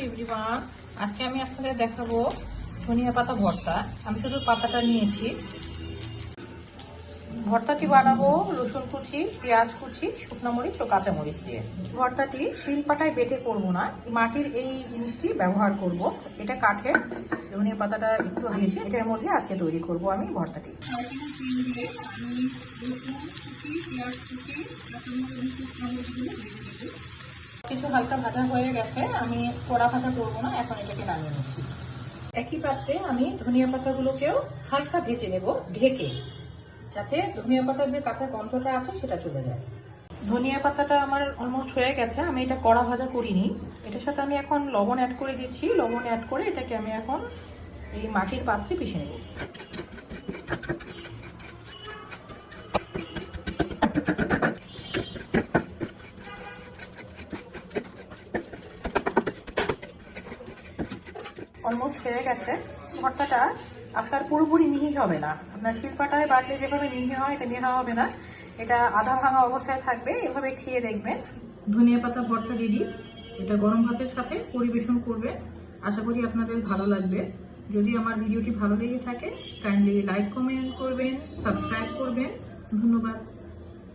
Everyone, আজকে আমি আপনাদের দেখাবো ধনিয়া পাতা ভর্তা। আমি শুধু পাতাটা নিয়েছি। ভর্তাটি বানাবো রসুন কুচি, পেঁয়াজ কুচি, শুকনো মরিচ ও কাঁচা মরিচ দিয়ে। ভর্তাটি শিলপাটায় বেটে করবো না, মাটির এই জিনিসটি ব্যবহার করব। এটা কাঠের। ধনিয়া পাতাটা একটু ভেজে এটার মধ্যে আজকে তৈরি করব আমি ভর্তাটি। কিছু হালকা ভাজা হয়ে গেছে, আমি কড়া ভাজা করবো না, এখন এটাকে নামিয়ে নিচ্ছি। একই পাত্রে আমি ধনিয়া পাতাগুলোকেও হালকা ভেজে নেব ঢেকে, যাতে ধনিয়া পাতার যে কাঁচা গন্ধটা আছে সেটা চলে যায়। ধনিয়া পাতাটা আমার অলমোস্ট হয়ে গেছে, আমি এটা কড়া ভাজা করিনি। এটার সাথে আমি এখন লবণ অ্যাড করে দিচ্ছি। লবণ অ্যাড করে এটাকে আমি এখন এই মাটির পাত্রে পিষে নেব। অলমোস্ট হয়ে গেছে। ভর্তাটা আপনার পুরোপুরি মিহি হবে না, আপনার শিলপাটায় বাটলে যেভাবে মিহি হয় এটা মিহি হবে না, এটা আধা ভাঙা অবস্থায় থাকবে। এভাবে খেয়ে দেখবেন। ধনিয়া পাতা ভর্তা রেডি। এটা গরম ভাতের সাথে পরিবেশন করবে। আশা করি আপনাদের ভালো লাগবে। যদি আমার ভিডিওটি ভালো লেগে থাকে কাইন্ডলি লাইক কমেন্ট করবেন, সাবস্ক্রাইব করবেন। ধন্যবাদ।